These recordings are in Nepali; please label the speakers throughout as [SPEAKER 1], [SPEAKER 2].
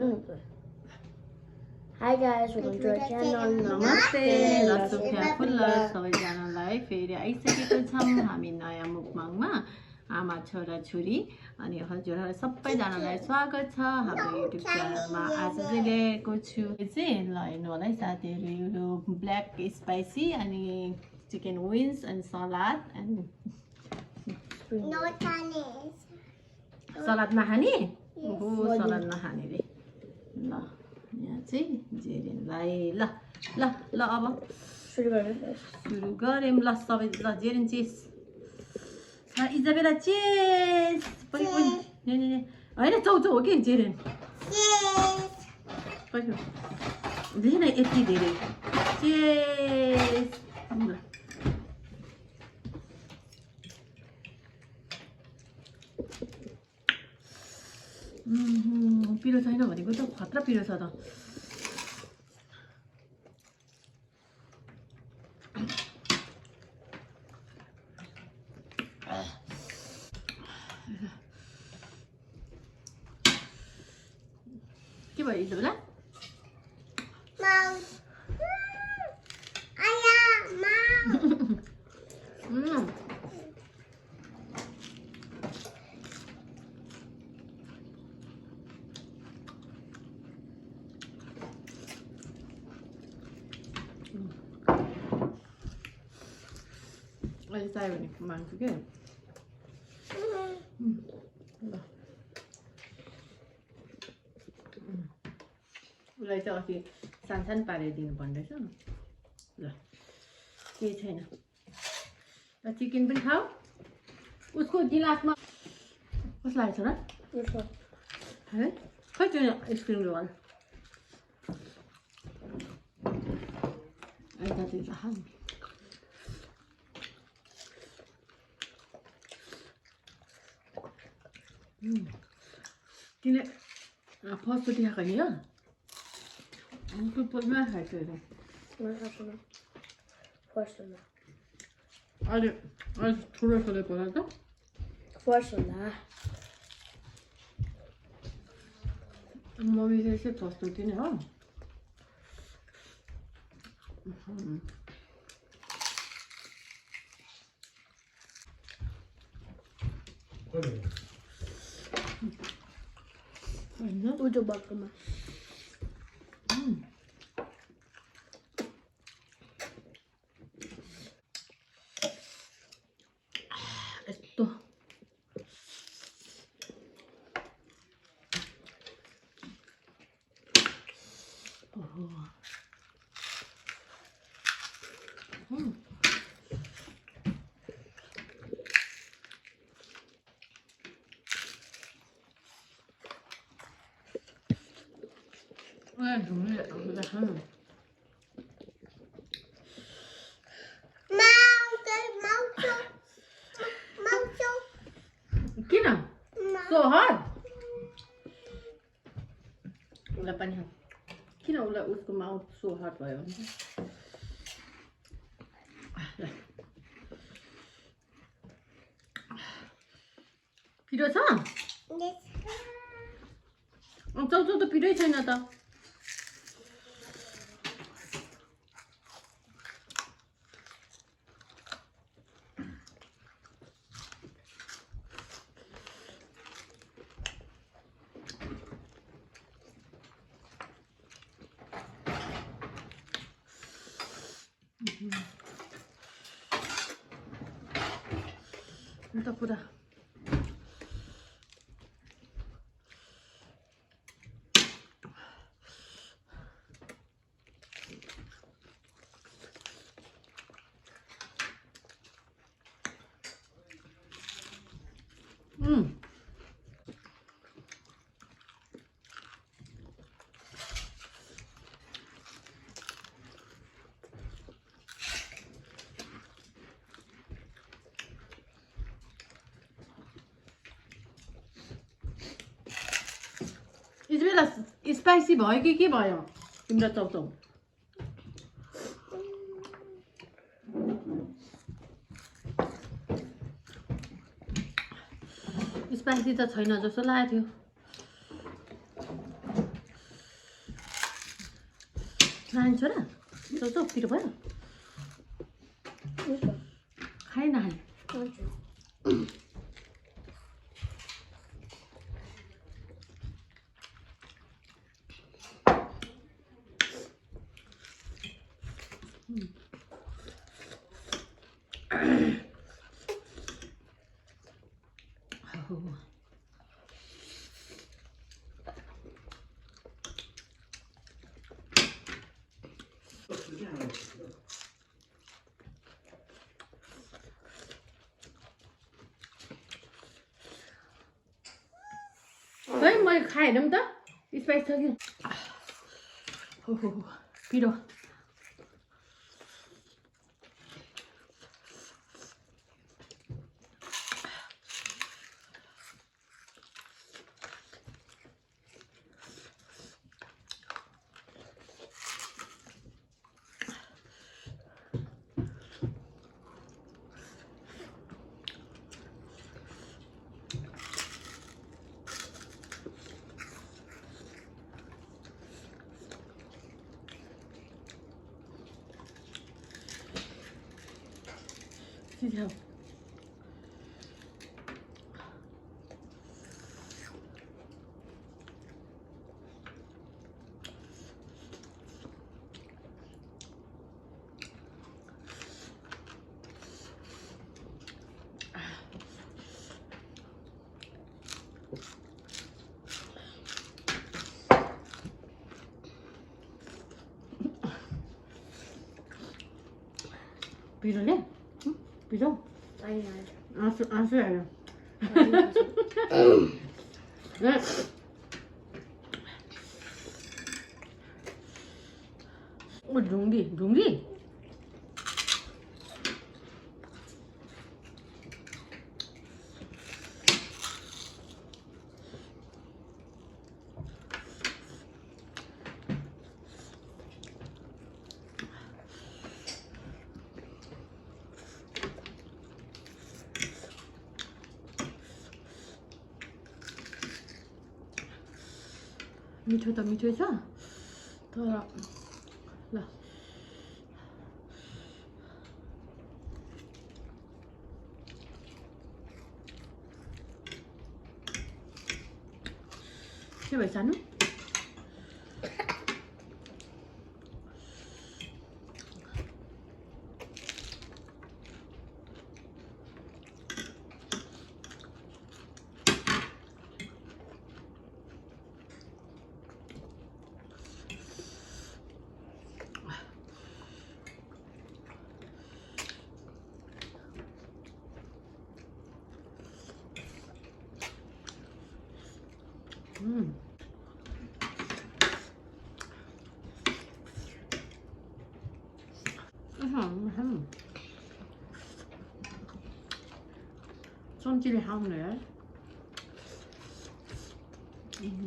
[SPEAKER 1] Hi guys, welcome to our channel.
[SPEAKER 2] नमस्ते लसुफ्या फुल्लर सबैजनालाई फेरि आइसकेको छौँ हामी नयाँ मुकबाङमा आमा छोरा छोरी अनि हजुरहरू सबैजनालाई स्वागत छ हाम्रो युट्युब च्यानलमा। आज चाहिँ ल्याएको छु चाहिँ ल हेर्नु होला है साथीहरू, यो ब्ल्याक स्पाइसी अनि चिकन विङ्स अनि सलाद अनि सलाद नखाने ओहो सलाद नखाने रे ल यहाँ चाहिँ जेरेनलाई ल ल ल अब सुरु गरौँ ल सबै ल जेरेन चेस इजाबेला चेस पनि होइन चौचौ हो कि जेरेन लिएन यति धेरै चेस पिरो छैन भनेको त खतरा पिरो छ त के भयो इजोला अहिले चाहियो भने माग्छु के उसलाई चाहिँ अस्ति सानसानो पारिदिनु पर्ने रहेछ ल केही छैन ल चिकन पनि खाऊ उसको गिलासमा कस्तो लागेको छ र है खै त्यो स्क्रिन रोल अहिले त खाऊ तिमीले फर्स्टपट्टि खाएको नि हो टुप्पोमा खाएको अहिले ठुलो ठुलो पर्छ त
[SPEAKER 1] फर्स्ट होला
[SPEAKER 2] मम्मी चाहिँ यसै फर्स्टपट्टि नै हो
[SPEAKER 1] उजो बाटोमा
[SPEAKER 2] यस्तो किन सो हट उसलाई पनि किन उसलाई उसको माउथ सो हट भयो भने पिरो छ चौचौ त पिरै छैन त त पुरा इजबेला स्पाइसी भयो कि के भयो तिम्रो चौचौ स्पाइसी त छैन जस्तो लागेको थियो 나한 줘라. 또 엎드려 봐요.
[SPEAKER 1] 이거.
[SPEAKER 2] 하이나 하이.
[SPEAKER 1] 맞아.
[SPEAKER 2] 아우. Tới mới khai nấm tớ. Đi space thôi kìa. Piro. 진짜. 비료래? 응? 비료?
[SPEAKER 1] 아니.
[SPEAKER 2] 안 써요. 네. 룽리. 미쳐다. 더 나. Thế phải sắn. 손질이 하네.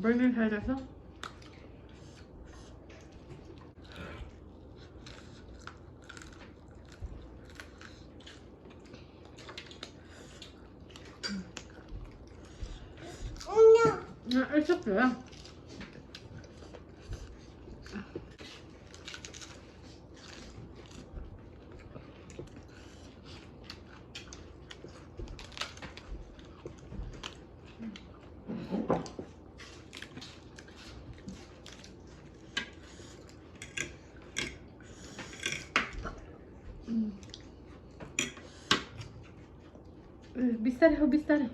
[SPEAKER 2] 멀리 해야 돼서. 있었어요. 비싸네.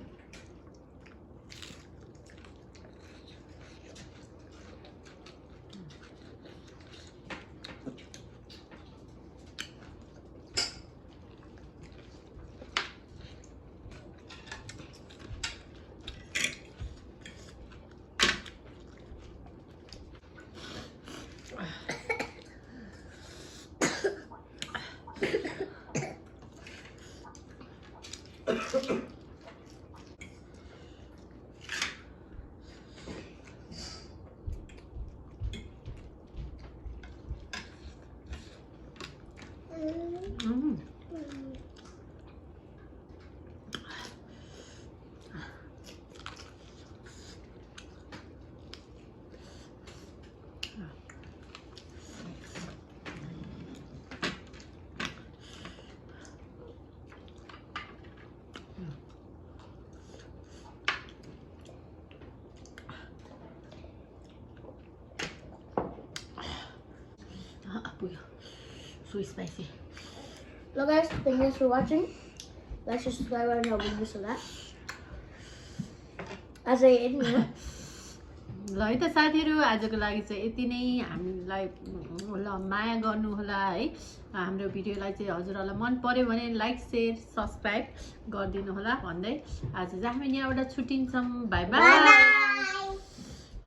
[SPEAKER 2] too spicy.
[SPEAKER 1] Hello guys, thanks for watching. Like, share, subscribe, and help with this a lot. As I eat,
[SPEAKER 2] ल है त साथीहरू आजको लागि चाहिँ यति नै हामीलाई ल माया गर्नु होला है हाम्रो भिडियोलाई चाहिँ हजुरहरूलाई मन पर्यो भने लाइक शेयर सब्स्क्राइब गरिदिनु होला भन्दै आज चाहिँ हामी यहाँबाट छुट्टिन्छौँ बाई बाई